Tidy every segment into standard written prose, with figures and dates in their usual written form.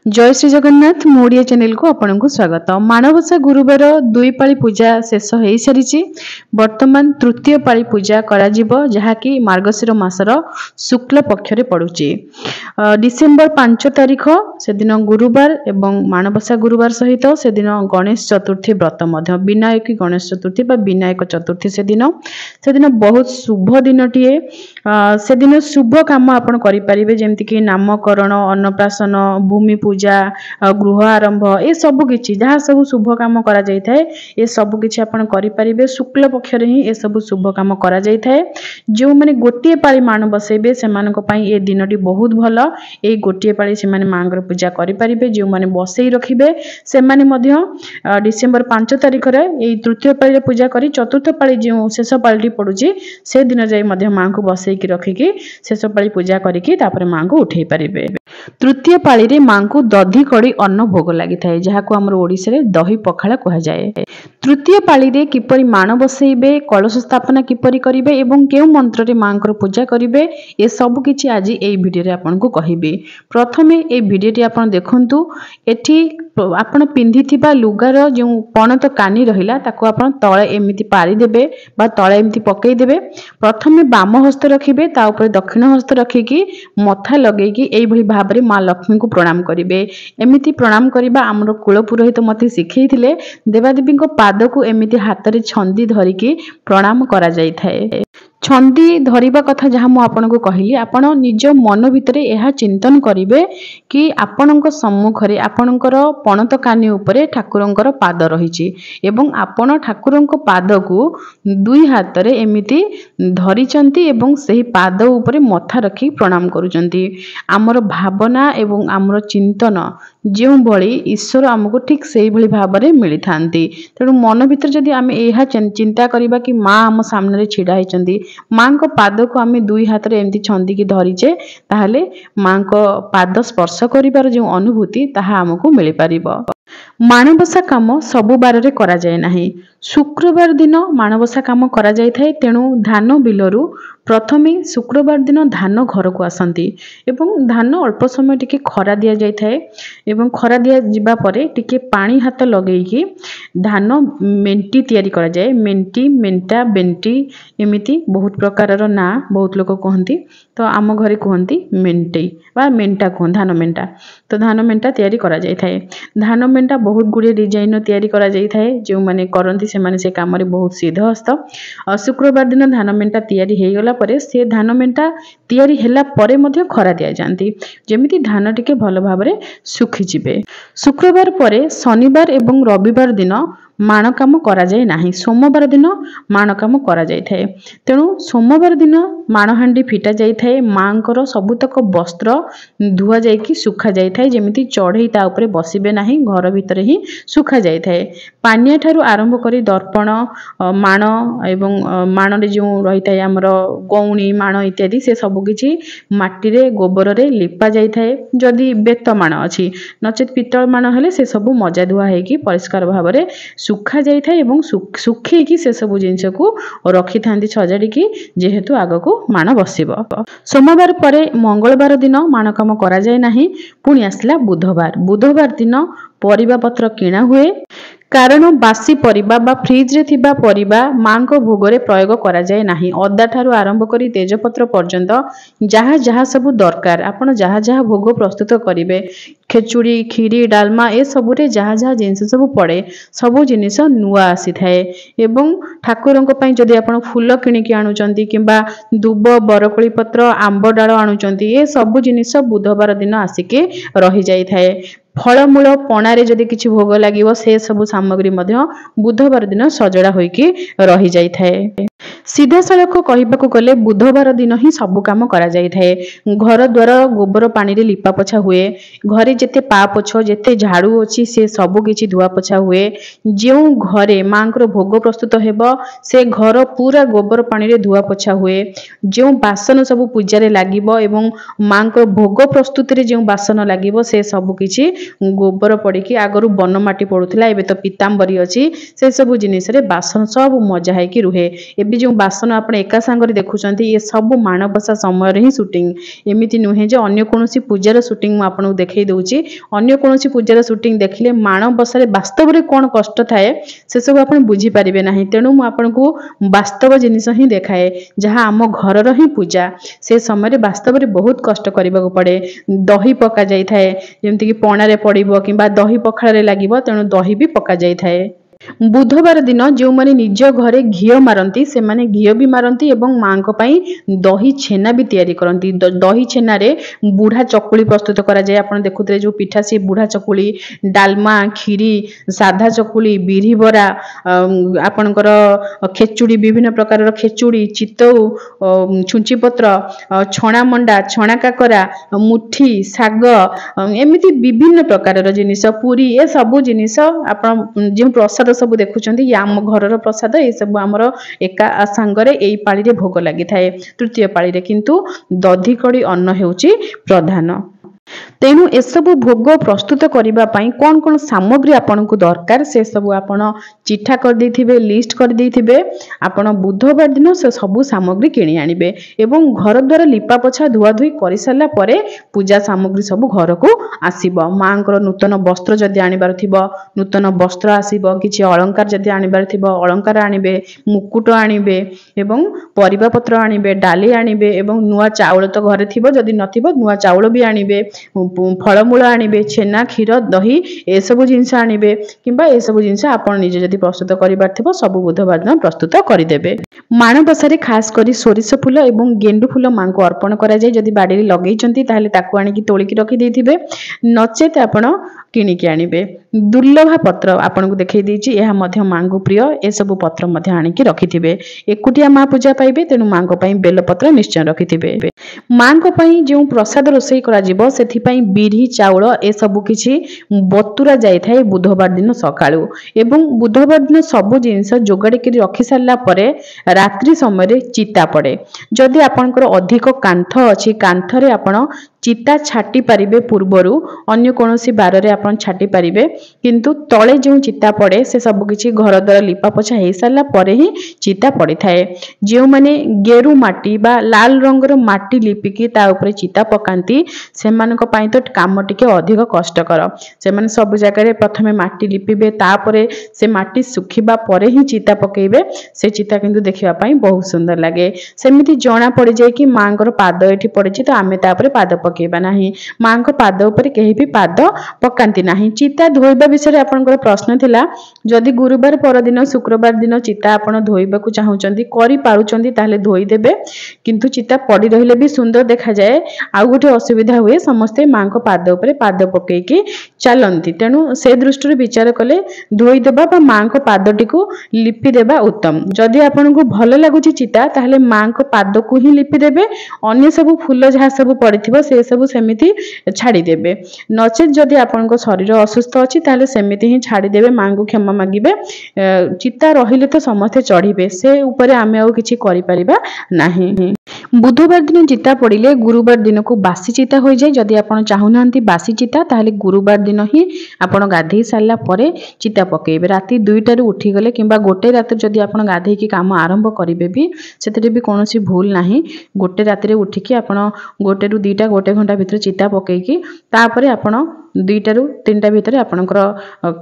जय श्री जगन्नाथ मोड़िया चैनल को आपन को स्वागत। माणवसा गुरुवार दुई पाली पूजा शेष हो सारी वर्तमान तृतीय पाली पूजा करा जिवो जहाँकि मार्गशीर मासर शुक्ल पक्षरे पड़ुची। डिसेम्बर 5 तारिख से दिन गुरुवार एवं माणवसा गुरुवार सहित से दिन गणेश चतुर्थी व्रत मध्य विनायक गणेश चतुर्थी बा विनायक चतुर्थी से दिन बहुत शुभ दिनटीए। से दिन शुभ काम आपन करि परिबे जेमति कि नामकरण अन्नप्राशन भूमि पूजा गृह आरंभ ए सब किछि जहाँ सब शुभ काम करा जाय थाए ए सब किछि आपन करि परिबे। शुक्ल पक्ष रे ही ए सब शुभ काम करा जाय थाए। जो माने गोटिए पाळी मान बसेबे सेमानक पई ए दिनटी बहुत भलो। ए गोटिए पाळी से माने मांगर पूजा करि परिबे। जो माने बसेई रखिबे से माने मध्य डिसेम्बर 5 तारिख रे ए तृतीय पाळी पूजा करी चतुर्थ पाळी जो शेष पाळीटी पडुची से दिन जाय मध्य मां को बसेई की रखिकी शेष पाळी पूजा करिकी तापर मां को उठेई परिबे। तृतीय पाळी रे मां को दधी कड़ी अन्न भोग लगी थाए जहाँ को आमर ओडिसा रे दही पखाला कहा जाए। तृतीय पाळी रे किपरि मान बसेइबे कलश स्थापना किपरि करिवे एवं केउ मंत्र रे मांकर पूजा करिवे ए सब किछि आज ए वीडियो रे आपन को कहिबे। प्रथमे ए वीडियो टी आपन देखंतु। एठी आपन पिंधिथिबा लुगार जो पणत कानी रहिला ताको आपन तळे एमिति पारी देबे बा तळे एमिति पकेई देबे। प्रथमे बाम हस्त रखिबे ता ऊपर दक्षिण हस्त रखिकी मथा लगेकी एई भली भाबरे मां लक्ष्मी को प्रणाम करिवे। एमिति प्रणाम करिबा हमर कुल पुरोहित मते सिखैथिले। देवादेवी को पाद को एमिति हाथ रे छंदी धरिकी प्रणाम करा जाय थाए। छंदी धरिबा कथा जहाँ मु आपन को कहली आपन निज मन भितरे एहा चिंतन करिवे कि आपनक सम्मुखरे आपनकर पणत कानी उपरे ठाकुरंकर पाद रहिछि एवं आपन ठाकुरंक पाद को दुई हाथ रे एमिति धरिचंती एवं सही पाद उपरे मथा रखी प्रणाम करूचंती। आमर भावना एवं आमर चिंतन जो भली ईश्वर हमको ठीक से भली भाबरे मिली थांती। तेणु मन भितर जदि आमे एहा चिंता करिबा कि मां हम सामने रे छिडा हिचंती मां को पाद को आमे दुई हाथ रे एमती छंदी की धरिचे ताहले मां को पाद स्पर्श करिबार जो अनुभूति ताहा हमको मिली परिबो। माणवसा काम सबु बार रे करा जाय नाही। शुक्रवार दिन माणवसा काम करा जाय थाए। तेणु धान बिलरू प्रथमे शुक्रवार दिन धान घर को आसंती एवं धान अल्प समय टिके खरा दिया जाय थाए एवं खरा दिया जिबा परे टिके पानी हाथ लगेकी धान मेंटी तैयारी करा जाय। मेंटी मेंटा बेंटी एमिति बहुत प्रकार रो ना बहुत लोक कहंती तो आम घरे कहंती मेंटी बा मेंटा कहन धान मेंटा। तो धान मेंटा तैयारी करा जाय थाए। धान मेंटा बहुत गुड़े डिजाइन तैयारी करा जाय थाए। जो माने करंती से माने से काम रे बहुत सिद्ध हस्त। शुक्रवार दिन धान मेंटा तैयारी हे गला परे से धान मेंटा तैयारी हेला परे मध्य खरा दिया जानती जेमिति धान टिके भलो भाबरे सुखी जिबे। शुक्रवार परे शनिवार एवं रविवार दिन माण काम करा जाय नाही। सोमवार दिन माण काम करा जाय थाए। तेणु सोमवार दिन माण हांडी फिटा जाय थाए। मांकर सबुतक वस्त्र धुआ जाय कि सुखा जाय थाए जेमिति चढ़ई ता ऊपर बसिबे नाही घर भितर ही सुखा जाय थाए। पानिया ठारू आरंभ करी दर्पण माण एवं माण रे जो रही थाए हमर गौणी माण इत्यादि से सब किछि माटी रे गोबर रे लिपा जाय थाए। जदि बेत माण अछि नचेत पितल माण हेले से सब मजा धुआ हे कि परिष्कार भाबरे सुखा जाय थाए एवं सुखे कि से सब जिंस को रखी थांती सजाड़ी की जेहेतु आग को माण बसिबो। सोमवार परे मंगलवार दिन माण काम करा जाय नाही। पुणी आसला बुधवार। बुधवार दिन परिबा पत्र किणा हुए कारण बासी परिबा बा फ्रिज रे थिबा परिबा मां को भोग रे प्रयोग करा जाय नाही। अदा ठारू आरंभ करी तेजपत्र पर्यंत जहाँ जहाँ सब दरकार आपण जहाँ जहाँ भोग प्रस्तुत करिवे खेचुड़ी खीरी डालमा ए सब रे जहाँ जहाँ जिनिस सब पड़े सब जिनिस नुआ आसी थाए एवं ठाकुरंक पई जदि आपण फूल किनिकी आनुचंती किंबा दुब बरकोली पत्र आंब डाल आनुचंती ए सब जिनिस बुधवार दिन आसिके रही जाय थाए। फलमूल पणारे जदि किछि भोग लागिवो से सब सामग्री मध्य बुधवार दिन सजड़ा होइकी रही जाय थाए। सीधा सड़क कहबाकू गले बुधवार दिन ही सब काम करा जाय थाए। घर द्वार गोबर पानी रे लिपा पोछा हुए। घरे जेते पा पोछ जेते झाड़ू अछि से सब किछि धुआ पोछा हुए। जो घरे मांकर भोग प्रस्तुत हेबो से घर पूरा गोबर पानी रे धुआ पोछा हुए। जो बासन सब पूजा रे लागिबो एवं मांकर भोग प्रस्तुत रे जो बासन लागिबो से सब किछि गोबर पड़िकी आगरू बनमाटी पड़ूला एबे तो पीतांबरी अच्छी से सब जिनिस बासन सब मजा है रुहे। एबे जो बासन आप एका सांगरे देखुं ये सब माणबसा समय ही सुटिंग एमती नुहे जे अन्य कौन पूजार सुटिंग आपको देखई दूची। अन्य कौन पूजार सुटिंग देखिले माणबसा वास्तव में कौन कष्ट थाए से सब आप बुझीपारे ना। तेणु मुझको वास्तव जिनिस ही देखाए जहाँ आम घर ही पूजा से समय वास्तव में बहुत कष्ट करने पड़े। दही पका जाए जमीक पणारे पड़ो कि दही पखाड़े लगे तेणु दही भी पका जाए। बुधवार दिन जो माने निज घरे घीओ मारती से माने घीओ भी मारती एवं माँ दही छेना भी तैयारी करती। दही छेना रे बुढ़ा चकुली प्रस्तुत करा जाए। आपण देखुते जो पिठा सी बुढ़ा चकुली डालमा खीरी साधा चकुली बिरी बरा आपणकर खेचुड़ी विभिन्न प्रकार खेचुड़ी चितौ छुंची पत्र छणा मंडा छणा काकरा मुठी साग एमती विभिन्न प्रकार जिनिस पूरी ए सब जिनिस आपण जो प्रसाद सब देखुं आम घर प्रसाद ये सब आमर एका सांगरे एई पाली रे भोग लगी थाए। तृतीय पाली रे किंतु दधी कड़ी अन्न हेउची प्रधान। तेणु एसबू भोग प्रस्तुत करने कौन कौन सामग्री आपन को दरकार से सब आपन चिठा कर देथिबे लिस्ट कर देथिबे। आपन बुधवार दिन से सबू सामग्री किणी आनिबे एवं घर द्वार लिपा पोछा धुआ धुई कर सारा परे पूजा सामग्री सब घर को आसीबो। मांकर नूतन वस्त्र जदि आनिबार थिबो नूतन वस्त्र आसीबो। किछि अलंकार जदि आनिबार थिबो अलंकार आनिबे मुकुट आनिबे एवं परिबा पत्र आनिबे डाली आनिबे एवं नुआ चाउल तो घरे थिबो जदि नथिबो नुआ चाउल भी आनिबे फलमूल आनिबे छेना क्षीर दही ए सब जिनस आनिबे किंबा ए सब जिनस आपण निजे जदि प्रस्तुत करिबार थिबो सब बुधवार दिन प्रस्तुत करिदेबे। माणबसा खास करी सोरिष फूल एवं गेंडु फूल मां को अर्पण करा जाय। जदि बाड़ी लगेइचंती ताहले ताकू आनिकी तोलिकी रखि देथिबे नचेत आपण किणिकी आनिबे। दुर्लभ पत्र आपन को देखै देछि एहा मध्य मां को प्रिय ए सब पत्र मध्य आनिकी रखिथिबे। एकुटिया मां पूजा पाइबे तेनु मां को पई बेल पत्र निश्चय रखिथिबे। मां को पई जो प्रसाद रोसई करा जिवो सेथि पई बिरी चाउल ए सब किछि बतुरा जाय थाए बुधवार दिन सकाळू एवं बुधवार दिन सब जिनिस जोगाड़ी करी रखि सारला परे रात्रि समय रे चिता पड़े। जदि आपनकर अधिक कांथ अछि कांथरे आपण चिता छाटी पारिबे पूर्वरु अन्य कोनोसी बार रे आपण छाटी पारिबे किंतु तळे जो चिता पड़े से सब किछि घर द्वार लिपा पोछा हे सारला परे ही चिता पड़ी थाए। जो माने गेरु माटी बा लाल रंगर माटी लिपिकी ता ऊपर चिता पकांती सेमानक पई तो काम टिके अधिक कष्टकर। से माने सब जगह प्रथमे माटी लिपिबे तापरे से माटी सुखिबा परे ही चिता पकेइबे से चिता किंतु देखिबा पई बहुत सुंदर लागे। सेमिति जणा पड़ी जाय कि मांकर पाद एठी पड़िछि तो आमे तापरे पाद पकेइबा नाही। मांक पाद ऊपर केही भी पाद पकांती नाही। चिता धोइबा विषय आपनकर प्रश्न थिला जदि गुरुवार पर दिन शुक्रवार दिन चिता आपण धोइबा को चाहुचंती करि पारुचंती ताले धोई देबे किंतु चिता पड़ी रहिले भी सुंदर देखा जाए। आउ गोटे असुविधा हुए समस्ते मां को पाद ऊपर पाद पकेइकी चलती तेणु से दृष्टि विचार कले धोई देबा बा मां को पादटी को लिपि देबा उत्तम। जदि आपन को भल लागुची चिता ताहले मां को पाद को ही लिपि देबे अन्य सब फूल जहाँ सब पड़िथिबो से सब सेमिति छाड़ी देबे। नचेत जदि आपन को शरीर असुस्थ अछि ताहले सेमिति ही छाड़ी देबे मां को क्षमा मागिबे। चिता रहिले तो समस्ते चढ़िबे से ऊपर आमे आ किछि करि परिबा नाही। बुधवार दिन चिता पड़िले गुरुवार दिन को बासी चिता हो जाए। जदि आपन चाहुनांती बासी चिता ताहले गुरुवार दिन ही आपन गाधेई सारला परे चिता पकेइबे। राति 2टारू उठी गले किंबा गोटे राति जदि आपन गाधेई की काम आरंभ करिवे भी सेतरे भी कोनोसी भूल नाही। गोटे राति रे उठी की आपन गोटेरू 2टा गोटे घंटा भितर चिता पकेइकी तापरे आपन 2टारू 3टा भितर आपनकर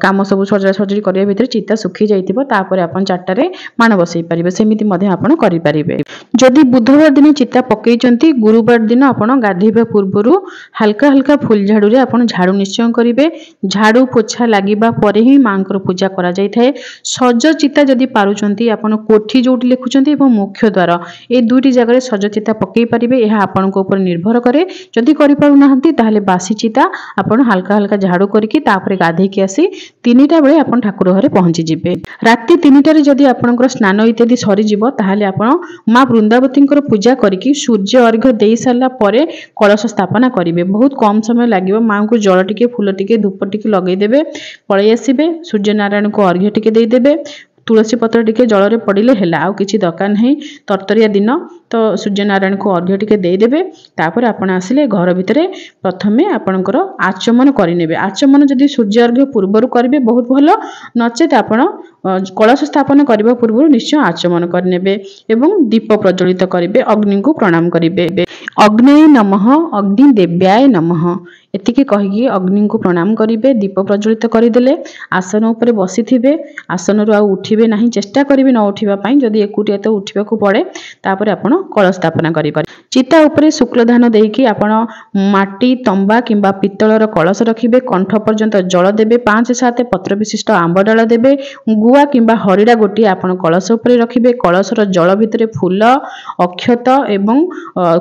काम सब सजरा सजरी करिया भितर चिता सुखी जाइतिबो तापरे आपन 4टारे माण बसई परिबे सेमिति मध्ये आपन करि परिबे। जदि बुधवार दिन चिता पकेइचंती गुरुवार दिन आपन गाधेइबा पूर्वरु हल्का हल्का फूल झाड़ू रे आपन झाड़ू निश्चय करिवे। झाड़ू पोछा लागिबा परे ही मांकर पूजा करा जाय थाए। सज चिता जदि पारुचंती आपन कोठी जोटी लिखुचंती एवं मुख्य द्वार ए दुईटी जगह सज चिता पकेइ परिबे। एहा आपन को ऊपर निर्भर करे। जदि करि पारु नाहंती ताहले बासी चिता आपन हल्का हल्का झाड़ू करके तापरे गाधे की आसी 3टा बेले आपन ठाकुर घरे पहुंची जिबे। राति 3टारे जदि आपनकर स्नान इत्यादि सरी जिवो ताहले आपन मां वृंदावतींकर पूजा करके सूर्य अर्घ्य देई सारला परे कलश स्थापना करिवे। बहुत कम समय लागिवो। मां को जल टिके फूल टिके धूप टिके लगेई देबे पळै आसीबे सूर्य नारायण को अर्घ्य टिके देई देबे तुलसी पत्र टिके जल पड़े है आउ किसी दरकार नहीं। तरतरिया दिन तो सूर्यनारायण को अर्घ्य टिके देदेवे। तापर आपण आसिले घर भितर प्रथमे आपणकर आचमन करेंगे। आचमन जदि सूर्य अर्घ्य पूर्वर करेंगे बहुत भल, नचेत आपण कलश स्थापन करने पूर्व निश्चय आचमन करेंगे एवं दीप प्रज्वलित करेंगे, अग्नि को प्रणाम करेंगे। अग्नये नमः, अग्नि देव्याय नमः एतिकी कहिकी अग्नि को प्रणाम करेंगे। दीप प्रज्वलित करदेले आसन उपर बसी थे, आसन रु उठिबे नहीं, चेष्टा करेंगे न उठा, जदि एकुटिया तो उठा पड़े तापर आपण कलश स्थापना करें। चिता उपरे शुक्ल धान देकी आपण माटी तंबा किंबा पित्तलर कलश रखिबे। कंठ पर्यंत जल देबे। 5-7 पत्र विशिष्ट आंब डाल देबे। गुआ किंबा हरिड़ा गोटी आपण कलश उपरे रखिबे। कलशर जल भितर फूल, अक्षत एवं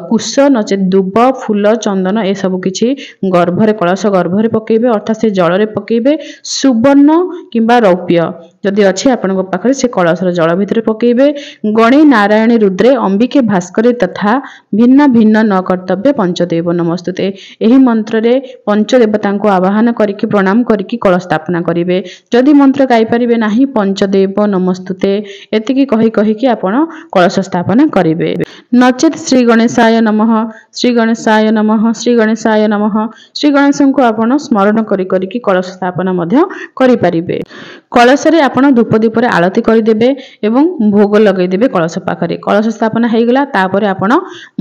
कुश नचे दुब, फूल, चंदन ए सब किछि गर्भरे कलश गर्भरे पकेबे, अर्थात से जल पकेबे। सुवर्ण किंबा रौप्य जदि अच्छे आपण पाखे से कलशर जल भितर पकेबे। गणे नारायण रुद्रे अंबिके भास्करे तथा भिन्न भिन्न न कर्तव्य पंचदेव नमस्तुते। एही मंत्र रे पंचदेवता को आवाहन करके प्रणाम करके कलश स्थापना करेंगे। जदि मंत्र गाई पारिबे नाही पंचदेव नमस्तुते एतिकी कही कही कि आपण कलश स्थापना करेंगे। नचेत श्री गणेशाय नमः, श्री गणेशाय नमः, श्री गणेशाय नमः, श्री गणेश को आपण स्मरण करी करी कलश स्थापना मध्य करि पारिबे। कलश रे आपण धूप दीप रे आरती करदेबे एवं भोग लगेदेबे कलश पाखरे। कलश स्थापना हो गला तापर आपण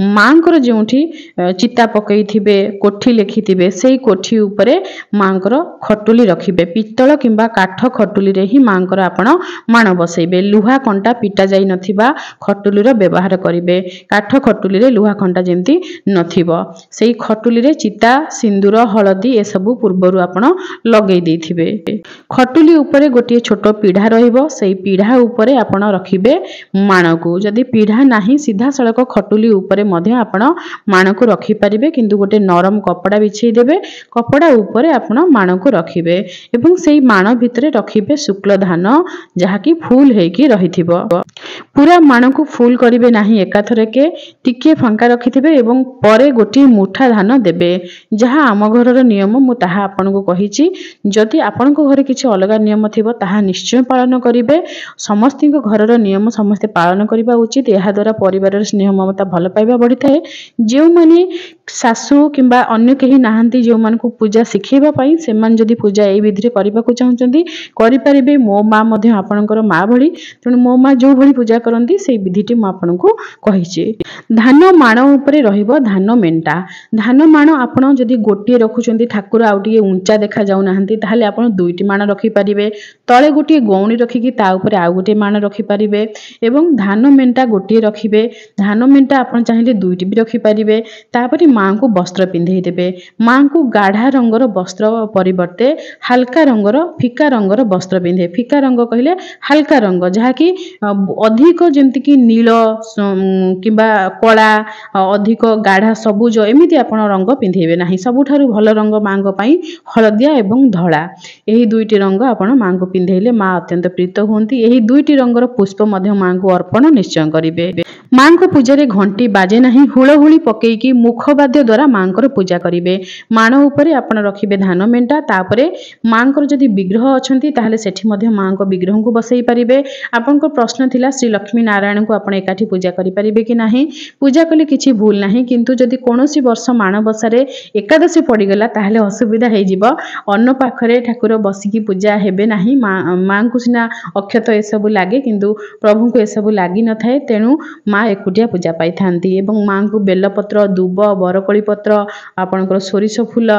मांकर जोठी चिता पकई थिबे, कोठी लेखि थिबे, सेही कोठी उपरे मांकर खटुली रखिबे। पित्तल किंबा काठ खटुली रे ही मांकर आपण माण बसैबे। लुहा कंटा पिटा जाई नथिबा खटुली रो व्यवहार करिवे। काठ खटुली रे लुहा कंटा जेंती नथिबो सेही खटुली रे चिता, सिंदूर, हळदी ए सब पूर्वरु आपण लगेई देथिबे। खटुली उपरे गोटे छोट पीढ़ा रहिबो, सेही पीढ़ा उपरे आपण रखिबे माण को। जदि पीढ़ा नाही सीधा सड़क खटुली उपरे मध्य आपण माण को रखि परिबे, किंतु गोटे नरम कपड़ा बिछेई देबे। कपड़ा उपरे आपण माण को रखिबे एवं सेही माण भितरे रखिबे शुक्ल धान जहा कि फूल हेकी रहिथिबो। पूरा माण को फूल करिवे नाही, एकाथरे के टिके फांका रखिथिबे एवं परे गोटे मुठा धान देबे। जहा आम घरर नियम मु ताहा आपण को कहिछि। जदि आपण को घरे किछि अलगा नियम थिबो ताहा निश्चय पालन करिवे। समस्त घरर नियम समस्त पालन करिबा उचित। एहा द्वारा परिवार स्नेह ममता भल पाइबा बढ़ी थाए। जो माने सासु किंबा अन्य केही नाहंती जो मान को पूजा सिखेबा पई, सेमान जदि पूजा ए विधि रे करिबा को चाहउचंदी करि परिबे। मो मा मध्ये आपणकर मा भली, तेणु मो मा जो भली पूजा करंती से विधिटी मु आपन को कहिछि। धान माण उपरे रहिबो धान मेंटा। धान माण आपण जदि गोटिए रखुचंदी, ठाकुर आउटिए ऊंचा देखा जाउ नाहंती, ताहाले आपण दुईटी माण रखि परिबे। तळे गोटिए गौणी रखिकी ता उपरे आउ गोटे माण रखि परिबे एवं धान मेंटा गोटिए रखिबे। धान मेंटा आपण चाहिले दुईटी भी रखि परिबे। तापरे मां को वस्त्र पिंधेई देबे। मां को गाढ़ा रंगर वस्त्र परिवर्ते हल्का रंगर, फिका रंगर वस्त्र पिंधे। फिका रंग कहले हल्का रंग, जहा कि अधिक जेमति कि नील किंबा कला, अधिक गाढ़ा सबुज एमिति आपण रंग पिंधेबे नाही। सबुठारु भल रंग मांग पई हळदिया एवं धळा, एही दुईटी रंग आपण मां को पिंधेले मां अत्यंत प्रीत होंती। एही दुईटी रंगर पुष्प मध्य मां को अर्पण निश्चय करिवे। मां को पूजा रे घंटी बाजे नाही, हुळहुळी पकेकी मुखवाद्य द्वारा मांकर पूजा करिवे। माण उपरे आपण रखिबे धान मेंटा। तापरे मांकर जदि विग्रह अछंती ताहाले सेठी मध्य मांको विग्रह को बसई परिबे। आपनको प्रश्न थिला श्री लक्ष्मी नारायण को आपण एकाठी पूजा करि परिबे कि नाही। पूजा कले किछि भूल नाही, किंतु जदि कोनोसी वर्ष माणबसा रे एकादशी पड़ी गला ताहाले असुविधा हे जिवो। अन्न पाखरे ठाकुर बसिकी पूजा हेबे नाही। मां को सिना अक्षत ए सब लागे, किंतु प्रभु को ए सब लागि न थाए। तेनु मां एकुटिया पूजा पाई थांती एवं मां को बेलपत्र, दुब, बरकोली पत्र, आपणकर सोरिष फूल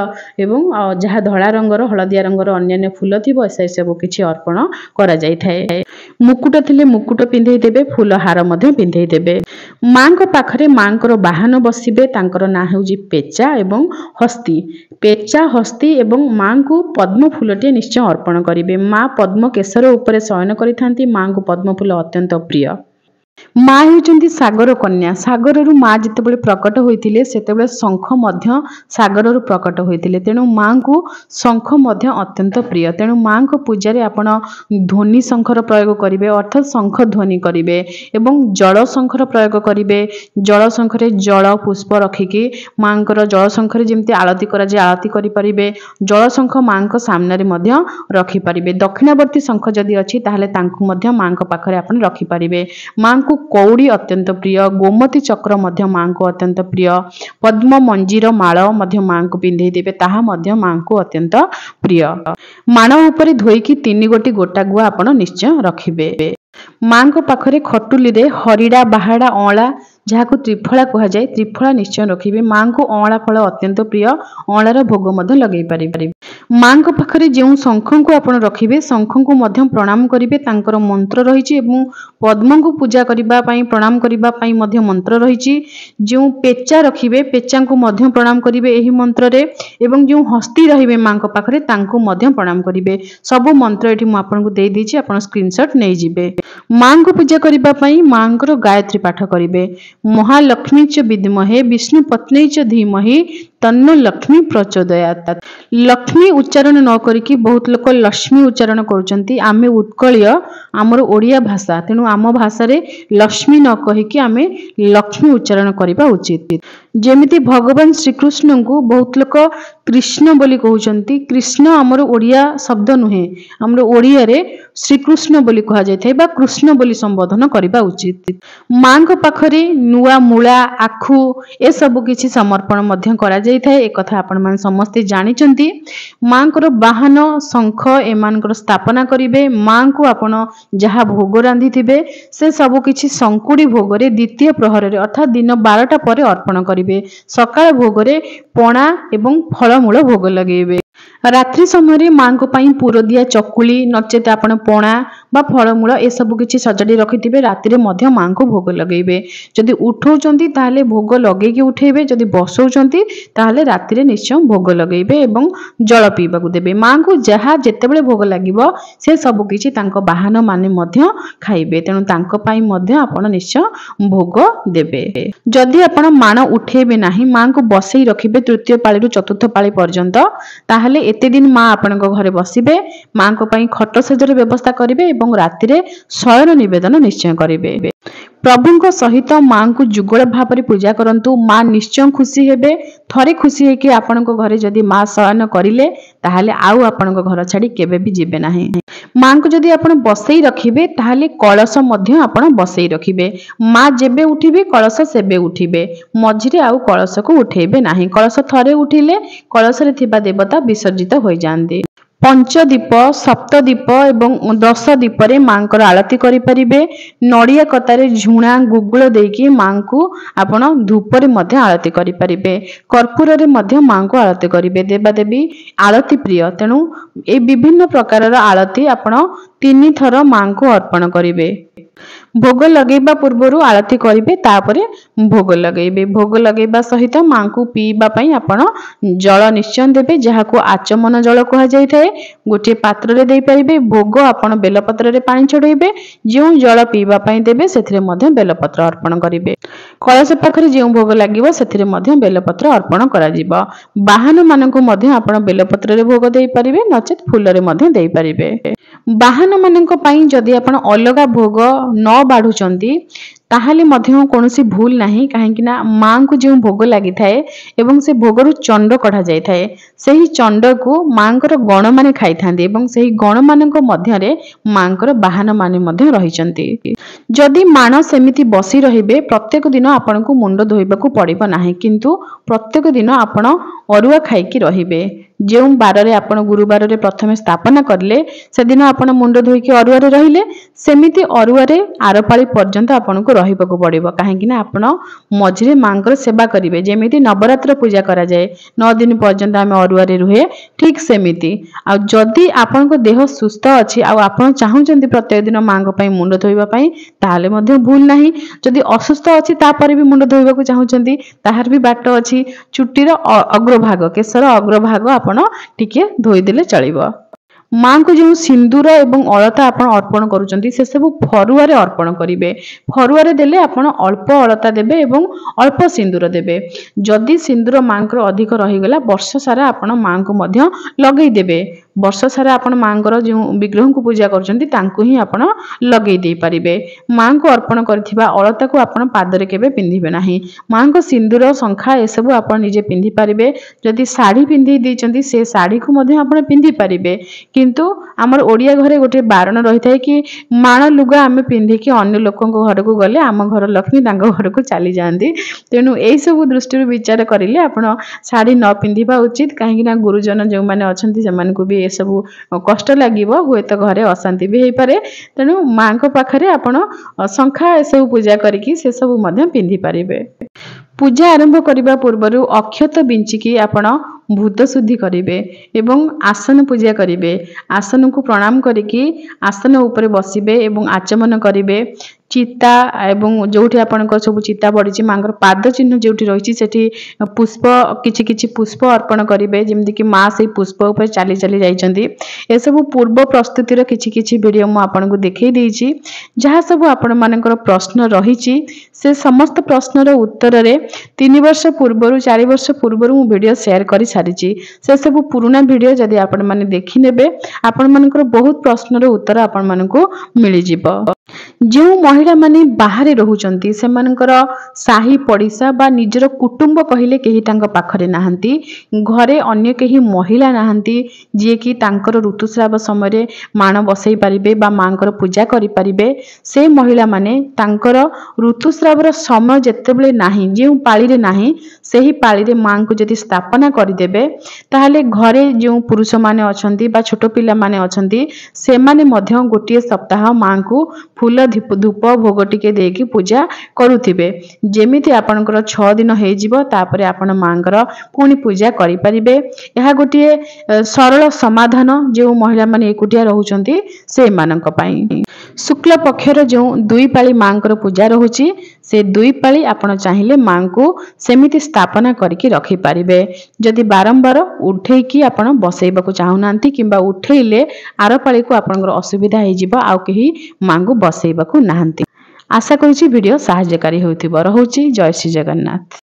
एवं जहा धळा रंगर, हळदिया रंगर अन्य फूल थिबो से सब किछि अर्पण करा जाय थाए। मुकुट थिले मुकुट पिंधेई देबे, फूल हार मध्ये पिंधेई देबे। मां को पाखरे मांकर वाहन बसिबे, तांकर ना हेउजी पेचा एवं हस्ती। पेचा, हस्ती एवं मां को पद्म फूलटे निश्चय अर्पण करिवे। मां पद्म केसर उपरे शयन करिथांती। मां को पद्म फूल अत्यंत प्रिय। ମା ହେଉଛନ୍ତି ସାଗର କନ୍ୟା। ସାଗରରୁ ମା ଯେତେବେଳେ ପ୍ରକଟ ହୋଇଥିଲେ ସେତେବେଳେ ଶଙ୍ଖ ମଧ୍ୟ ସାଗରରୁ ପ୍ରକଟ ହୋଇଥିଲେ। ତେଣୁ ମାଙ୍କୁ ଶଙ୍ଖ ମଧ୍ୟ ଅତ୍ୟନ୍ତ ପ୍ରିୟ। ତେଣୁ ମାଙ୍କ ପୂଜାରେ ଆପଣ ଧ୍ୱନି ଶଙ୍ଖର ପ୍ରୟୋଗ କରିବେ, ଅର୍ଥାତ୍ ଶଙ୍ଖ ଧ୍ୱନି କରିବେ ଏବଂ ଜଳ ଶଙ୍ଖର ପ୍ରୟୋଗ କରିବେ। ଜଳ ଶଙ୍ଖରେ ଜଳ ପୁଷ୍ପ ରଖିକି ମାଙ୍କର ଜଳ ଶଙ୍ଖରେ ଯେମିତି ଆଳତି କରାଯାଏ ଆଳତି କରିପାରିବେ। ଜଳ ଶଙ୍ଖ ମାଙ୍କ ସାମ୍ନାରେ ମଧ୍ୟ ରଖିପାରିବେ। ଦକ୍ଷିଣାବର୍ତ୍ତୀ ଶଙ୍ଖ ଯଦି ଅଛି ତାହେଲେ ତାଙ୍କୁ ମଧ୍ୟ ମାଙ୍କ ପାଖରେ ଆପଣ ରଖିପାରିବେ। ମାଙ୍କୁ କଉଡ଼ି ଅତ୍ୟନ୍ତ ପ୍ରିୟ, ଗୋମତୀ ଚକ୍ର ମଧ୍ୟ ମାଙ୍କୁ ଅତ୍ୟନ୍ତ ପ୍ରିୟ, ପଦ୍ମ ମଞ୍ଜିର ମାଳ ମଧ୍ୟ ମାଙ୍କୁ ପିନ୍ଧେଇ ଦେବେ, ତାହା ମଧ୍ୟ ମାଙ୍କୁ ଅତ୍ୟନ୍ତ ପ୍ରିୟ। ମାଣ ଉପରେ ଧୋଇକି 3 ଗୋଟି ଗୋଟା ଗୁଆ ଆପଣ ନିଶ୍ଚୟ ରଖିବେ। ମାଙ୍କ ପାଖରେ ଖଟୁଲିରେ ହରିଡ଼ା, ବାହାଡ଼ା, ଅଁଳା ଯାହାକୁ ତ୍ରିଫଳା କୁହାଯାଏ, ତ୍ରିଫଳା ନିଶ୍ଚୟ ରଖିବେ। ମାଙ୍କୁ ଅଁଳା ଫଳ ଅତ୍ୟନ୍ତ ପ୍ରିୟ, ଅଁଳାର ଭୋଗ ମଧ୍ୟ ଲଗେଇ ପାରିବେ। ମାଙ୍କ ପାଖରେ ଯେଉଁ ଶଙ୍ଖଙ୍କୁ ଆପଣ ରଖିବେ ଶଙ୍ଖଙ୍କୁ ମଧ୍ୟ ପ୍ରଣାମ କରିବେ, ତାଙ୍କର ମନ୍ତ୍ର ରହିଛି ଏବଂ ପଦ୍ମଙ୍କୁ ପୂଜା କରିବା ପାଇଁ ପ୍ରଣାମ କରିବା ପାଇଁ ମଧ୍ୟ ମନ୍ତ୍ର ରହିଛି। ଯେଉଁ ପେଚା ରଖିବେ ପେଚାଙ୍କୁ ମଧ୍ୟ ପ୍ରଣାମ କରିବେ ଏହି ମନ୍ତ୍ରରେ ଏବଂ ଯେଉଁ ହସ୍ତି ରହିବେ ମାଙ୍କ ପାଖରେ ତାଙ୍କୁ ମଧ୍ୟ ପ୍ରଣାମ କରିବେ। ସବୁ ମନ୍ତ୍ର ଏଠି ମୁଁ ଆପଣଙ୍କୁ ଦେଇଦେଇଛି, ଆପଣ ସ୍କ୍ରିନଶଟ୍ ନେଇଯିବେ। ମାଙ୍କୁ ପୂଜା କରିବା ପାଇଁ ମାଙ୍କର ଗାୟତ୍ରୀ ପାଠ କରିବେ। ମହାଲକ୍ଷ୍ମୀ ଚ ବିଦ୍ମହେ ବିଷ୍ଣୁ ପତ୍ନୀ ଚ ଧୀମହି ତନ୍ନ ଲକ୍ଷ୍ମୀ ପ୍ରଚୋଦୟାତ୍। ଲକ୍ଷ୍ମୀ ଉଚ୍ଚାରଣ ନ କରିକି ବହୁତ ଲୋକ ଲକ୍ଷ୍ମୀ ଉଚ୍ଚାରଣ କରୁଛନ୍ତି। ଆମେ ଉତ୍କଳୀୟ, ଆମର ଓଡ଼ିଆ ଭାଷା, ତେଣୁ ଆମ ଭାଷାରେ ଲକ୍ଷ୍ମୀ ନ କହିକି ଆମେ ଲକ୍ଷ୍ମୀ ଉଚ୍ଚାରଣ କରିବା ଉଚିତ। ଯେମିତି ଭଗବାନ ଶ୍ରୀକୃଷ୍ଣଙ୍କୁ ବହୁତ ଲୋକ କୃଷ୍ଣ ବୋଲି କହୁଛନ୍ତି। କୃଷ୍ଣ ଆମର ଓଡ଼ିଆ ଶବ୍ଦ ନୁହେଁ, ଆମର ଓଡ଼ିଆରେ ଶ୍ରୀକୃଷ୍ଣ ବୋଲି କୁହାଯାଇଥାଏ ବା କୃଷ୍ଣ ବୋଲି ସମ୍ବୋଧନ କରିବା ଉଚିତ। ମାଙ୍କ ପାଖରେ ନୂଆ ମୂଳା, ଆଖୁ ଏସବୁ କିଛି ସମର୍ପଣ ମଧ୍ୟ କରାଯାଇଥାଏ, ଏକଥା ଆପଣମାନେ ସମସ୍ତେ ଜାଣିଛନ୍ତି। ମାଙ୍କର ବାହନ ଶଙ୍ଖ ଏମାନଙ୍କର ସ୍ଥାପନା କରିବେ। ମାଙ୍କୁ ଆପଣ ଯାହା ଭୋଗ ରାନ୍ଧିଥିବେ ସେ ସବୁ କିଛି ଶଙ୍କୁଡ଼ି ଭୋଗରେ ଦ୍ୱିତୀୟ ପ୍ରହରରେ ଅର୍ଥାତ୍ ଦିନ 12ଟା ପରେ ଅର୍ପଣ କରିବେ। ସକାଳ ଭୋଗରେ ପଣା ଏବଂ ଫଳମୂଳ ଭୋଗ ଲଗେଇବେ। ରାତ୍ରି ସମୟରେ ମାଙ୍କ ପାଇଁ ପୁରଦିଆ ଚକୁଳି ନଚେତ ଆପଣ ପଣା ବା ଫଳମୂଳ ଏସବୁ କିଛି ସଜାଡ଼ି ରଖିଥିବେ, ରାତିରେ ମଧ୍ୟ ମାଙ୍କୁ ଭୋଗ ଲଗେଇବେ। ଯଦି ଉଠଉଛନ୍ତି ତାହେଲେ ଭୋଗ ଲଗେଇକି ଉଠେଇବେ, ଯଦି ବସଉଛନ୍ତି ତାହେଲେ ରାତିରେ ନିଶ୍ଚୟ ଭୋଗ ଲଗେଇବେ ଏବଂ ଜଳ ପିଇବାକୁ ଦେବେ। ମାଙ୍କୁ ଯାହା ଯେତେବେଳେ ଭୋଗ ଲାଗିବ ସେ ସବୁ କିଛି ତାଙ୍କ ବାହନ ମାନେ ମଧ୍ୟ ଖାଇବେ, ତେଣୁ ତାଙ୍କ ପାଇଁ ମଧ୍ୟ ଆପଣ ନିଶ୍ଚୟ ଭୋଗ ଦେବେ। ଯଦି ଆପଣ ମାଣ ଉଠେଇବେ ନାହିଁ, ମାଙ୍କୁ ବସେଇ ରଖିବେ ତୃତୀୟ ପାଳିରୁ ଚତୁର୍ଥ ପାଳି ପର୍ଯ୍ୟନ୍ତ, ତାହେଲେ ଏତେ ଦିନ ମା ଆପଣଙ୍କ ଘରେ ବସିବେ। ମାଙ୍କ ପାଇଁ ଖଟ ସଜର ବ୍ୟବସ୍ଥା କରିବେ ଏବଂ ରାତିରେ ଶୟନ ନିବେଦନ ନିଶ୍ଚୟ କରିବେ। ପ୍ରଭୁଙ୍କ ସହିତ ମାଙ୍କୁ ଯୁଗଳ ଭାବରେ ପୂଜା କରନ୍ତୁ, ମା ନିଶ୍ଚୟ ଖୁସି ହେବେ। ଥରେ ଖୁସି ହେଇକି ଆପଣଙ୍କ ଘରେ ଯଦି ମା ଶୟନ କରିଲେ ତାହେଲେ ଆଉ ଆପଣଙ୍କ ଘର ଛାଡ଼ି କେବେ ବି ଯିବେ ନାହିଁ। ମାଙ୍କୁ ଯଦି ଆପଣ ବସେଇ ରଖିବେ ତାହେଲେ କଳସ ମଧ୍ୟ ଆପଣ ବସେଇ ରଖିବେ। ମା ଯେବେ ଉଠିବେ କଳସ ସେବେ ଉଠିବେ, ମଝିରେ ଆଉ କଳସକୁ ଉଠେଇବେ ନାହିଁ। କଳସ ଥରେ ଉଠିଲେ କଳସରେ ଥିବା ଦେବତା ବିସର୍ଜିତ ହୋଇଯାଆନ୍ତି। ପଞ୍ଚଦୀପ, ସପ୍ତଦୀପ ଏବଂ 10 ଦୀପରେ ମାଙ୍କର ଆଳତି କରିପାରିବେ। ନଡ଼ିଆ କତାରେ ଝୁଣା ଗୁଗୁଳ ଦେଇକି ମାଙ୍କୁ ଆପଣ ଧୂପରେ ମଧ୍ୟ ଆଳତି କରିପାରିବେ। କର୍ପୂରରେ ମଧ୍ୟ ମାଙ୍କୁ ଆଳତି କରିବେ। ଦେବାଦେବୀ ଆଳତି ପ୍ରିୟ, ତେଣୁ এই ବିଭିନ୍ନ ପ୍ରକାରର ଆଳତି ଆପଣ 3 ଥର ମାଙ୍କୁ ଅର୍ପଣ କରିବେ। ଭୋଗ ଲଗେଇବା ପୂର୍ବରୁ ଆଳତି କରିବେ, ତାପରେ ଭୋଗ ଲଗେଇବେ। ଭୋଗ ଲଗେଇବା ସହିତ ମାଙ୍କୁ ପିଇବା ପାଇଁ ଆପଣ ଜଳ ନିଶ୍ଚୟ ଦେବେ, ଯାହାକୁ ଆଚମନ ଜଳ କୁହାଯାଇଥାଏ। ଗୋଟିଏ ପାତ୍ରରେ ଦେଇପାରିବେ। ଭୋଗ ଆପଣ ବେଲପତ୍ରରେ ପାଣି ଛଡ଼େଇବେ। ଯେଉଁ ଜଳ ପିଇବା ପାଇଁ ଦେବେ ସେଥିରେ ମଧ୍ୟ ବେଲପତ୍ର ଅର୍ପଣ କରିବେ। କଳସ ପାଖରେ ଯେଉଁ ଭୋଗ ଲାଗିବ ସେଥିରେ ମଧ୍ୟ ବେଲପତ୍ର ଅର୍ପଣ କରାଯିବ। ବାହନ ମାନଙ୍କୁ ମଧ୍ୟ ଆପଣ ବେଲପତ୍ରରେ ଭୋଗ ଦେଇପାରିବେ, ନଚେତ ଫୁଲରେ ମଧ୍ୟ ଦେଇପାରିବେ। ବାହନ ମାନଙ୍କ ପାଇଁ ଯଦି ଆପଣ ଅଲଗା ଭୋଗ ନ ବାଢୁଛନ୍ତି ତାହେଲେ ମଧ୍ୟ କୌଣସି ଭୁଲ ନାହିଁ, କାହିଁକି ନା ମାଙ୍କୁ ଯେଉଁ ଭୋଗ ଲାଗିଥାଏ ଏବଂ ସେ ଭୋଗରୁ ଚଣ୍ଡ କଢା ଯାଇଥାଏ, ସେହି ଚଣ୍ଡକୁ ମାଙ୍କର ଗଣମାନେ ଖାଇଥାନ୍ତି ଏବଂ ସେହି ଗଣମାନଙ୍କ ମଧ୍ୟରେ ମାଙ୍କର ବାହନ ମାନେ ମଧ୍ୟ ରହିଛନ୍ତି। ଯଦି ମାଣ ସେମିତି ବସି ରହିବେ ପ୍ରତ୍ୟେକ ଦିନ ଆପଣଙ୍କୁ ମୁଣ୍ଡ ଧୋଇବାକୁ ପଡ଼ିବ ନାହିଁ, କିନ୍ତୁ ପ୍ରତ୍ୟେକ ଦିନ ଆପଣ ଅରୁଆ ଖାଇକି ରହିବେ। ଯେଉଁ ବାରରେ ଆପଣ ଗୁରୁବାରରେ ପ୍ରଥମେ ସ୍ଥାପନା କଲେ ସେଦିନ ଆପଣ ମୁଣ୍ଡ ଧୋଇକି ଅରୁଆରେ ରହିଲେ, ସେମିତି ଅରୁଆରେ ଆରପାଳି ପର୍ଯ୍ୟନ୍ତ ଆପଣଙ୍କୁ ରହିବାକୁ ପଡ଼ିବ, କାହିଁକି ନା ଆପଣ ମଝିରେ ମାଙ୍କର ସେବା କରିବେ। ଯେମିତି ନବରାତ୍ର ପୂଜା କରାଯାଏ 9 ଦିନ ପର୍ଯ୍ୟନ୍ତ ଆମେ ଅରୁଆରେ ରୁହେ, ଠିକ ସେମିତି। ଆଉ ଯଦି ଆପଣଙ୍କ ଦେହ ସୁସ୍ଥ ଅଛି ଆଉ ଆପଣ ଚାହୁଁଛନ୍ତି ପ୍ରତ୍ୟେକ ଦିନ ମାଙ୍କ ପାଇଁ ମୁଣ୍ଡ ଧୋଇବା ପାଇଁ ତାହେଲେ ମଧ୍ୟ ଭୁଲ ନାହିଁ। ଯଦି ଅସୁସ୍ଥ ଅଛି ତାପରେ ବି ମୁଣ୍ଡ ଧୋଇବାକୁ ଚାହୁଁଛନ୍ତି ତାହାର ବି ବାଟ ଅଛି। ଚୁଟିର ଅଗ୍ରଭାଗ, କେଶର ଅଗ୍ରଭାଗ ଆପଣ ଟିକେ ଧୋଇଦେଲେ ଚଳିବ। माँ को जो सिंदूर एवं अलता आपण अर्पण करुचंती से सब फरुआरे अर्पण करिवे। फरुआरे देले आपण अल्प अलता देबे एवं अल्प सिंदूर देबे। जदि सिंदूर माँकर अधिक रहीगला वर्ष सारा आपण माँ को मध्य लगेई देबे। वर्ष सारा आपण माँकर जो विग्रह को पूजा करुचंती तांको ही आपण लगेई दे पारिबे। माँ को अर्पण करथिबा अलता को आपण पादरे केबे पिंधिबे नाही। माँ को सिंदूर शंखा ए सब आपण निजे पिंधि पारिबे। जदि साड़ी पिंधि दैचंती से साड़ी को मध्य आपण पिंधि पारिबे। किंतु आमर ओडिया घरे गोटे बारण रही थाए कि माण लुगा आम पिंधिकी अन्य लोक घर को गले आम घर लक्ष्मी तांको घर को चली जाती। तेणु यही सब दृष्टि विचार करेंगे आपण शाढ़ी न पिंधिबा उचित। कहीं गुरुजन जो मैंने अच्छा भी ये सब कष्ट लगे हुए तो घरे अशांति भी हो पारे। तेणु माँ को पाखरे आपण शंखा ए सब पूजा करिकी से सब मध्य पिंधि पारिबे। पूजा आरंभ करने पूर्व अक्षत बिंचिकी आपण भूत शुद्धि करेंगे एवं आसन पूजा करेंगे। आसन को प्रणाम करिकी आसन उपरे बसिबे एवं आचमन करेंगे। चिता एवं जोठी आपनकर सब चिता पड़ी माँ पाद चिन्ह जो रही सेठी पुष्प किछि किछि पुष्प अर्पण करेंगे। जमती कि माँ से पुष्प उपर चली चली जाइछंती। ए सब पूर्व प्रस्तुतिर किछि किछि वीडियो मु आपनको देखै देछि। जहाँ सब आपण मानकर प्रश्न रही से समस्त प्रश्नर उत्तर रे 3 वर्ष पूर्व 4 वर्ष पूर्व मु वीडियो शेयर कर सारी से सब पुराना वीडियो जदि आपण माने देखि नेबे आपण मानकर बहुत प्रश्नर उत्तर आपण मानको मिली जिवो। जो महिला माने बाहर रहउचंती से मानकर साही पड़िसा बा निजर कुटुंब कहिले केही तांको पाखरे नाहंती। घरे अन्य केही महिला नाहंती जे कि तांकर ऋतुस्राव समय माण बसई पारिबे बा मांकर पूजा करि पारिबे। से महिला माने तांकर ऋतुस्रावर समय जेतेबेले नाही जे पाळी रे नाही सेही पाळी रे मां को जदि स्थापना करि देबे ताहाले घरे जो पुरुष माने अछंती बा छोट पिला माने अछंती से माने मध्य गोटे सप्ताह मां को फूल धूप भोग टिके देकी पूजा करुथिबे। जेमिति आपनकर 6 दिन हे जिवो तापरे आपण मांकर पुनी पूजा करि परिबे। यह गोटे सरल समाधान जो महिला माने एकुटिया रहउचंती से मानक पई। शुक्ल पक्षर जो 2 पाली मांकर पूजा रहुची से 2 पाली आपण चाहिले मां को सेमिति स्थापना करके रखि पारिबे। जदि बारंबार उठेकी आपण बसैबाकू चाहुनांती किंबा उठेइले आर पाली को आपनकर असुविधा हे जिवो आ केही मां को बसैबाकू नाहंती। आशा करूची वीडियो सहायकारी होइथिबो। रहउची जय श्री जगन्नाथ।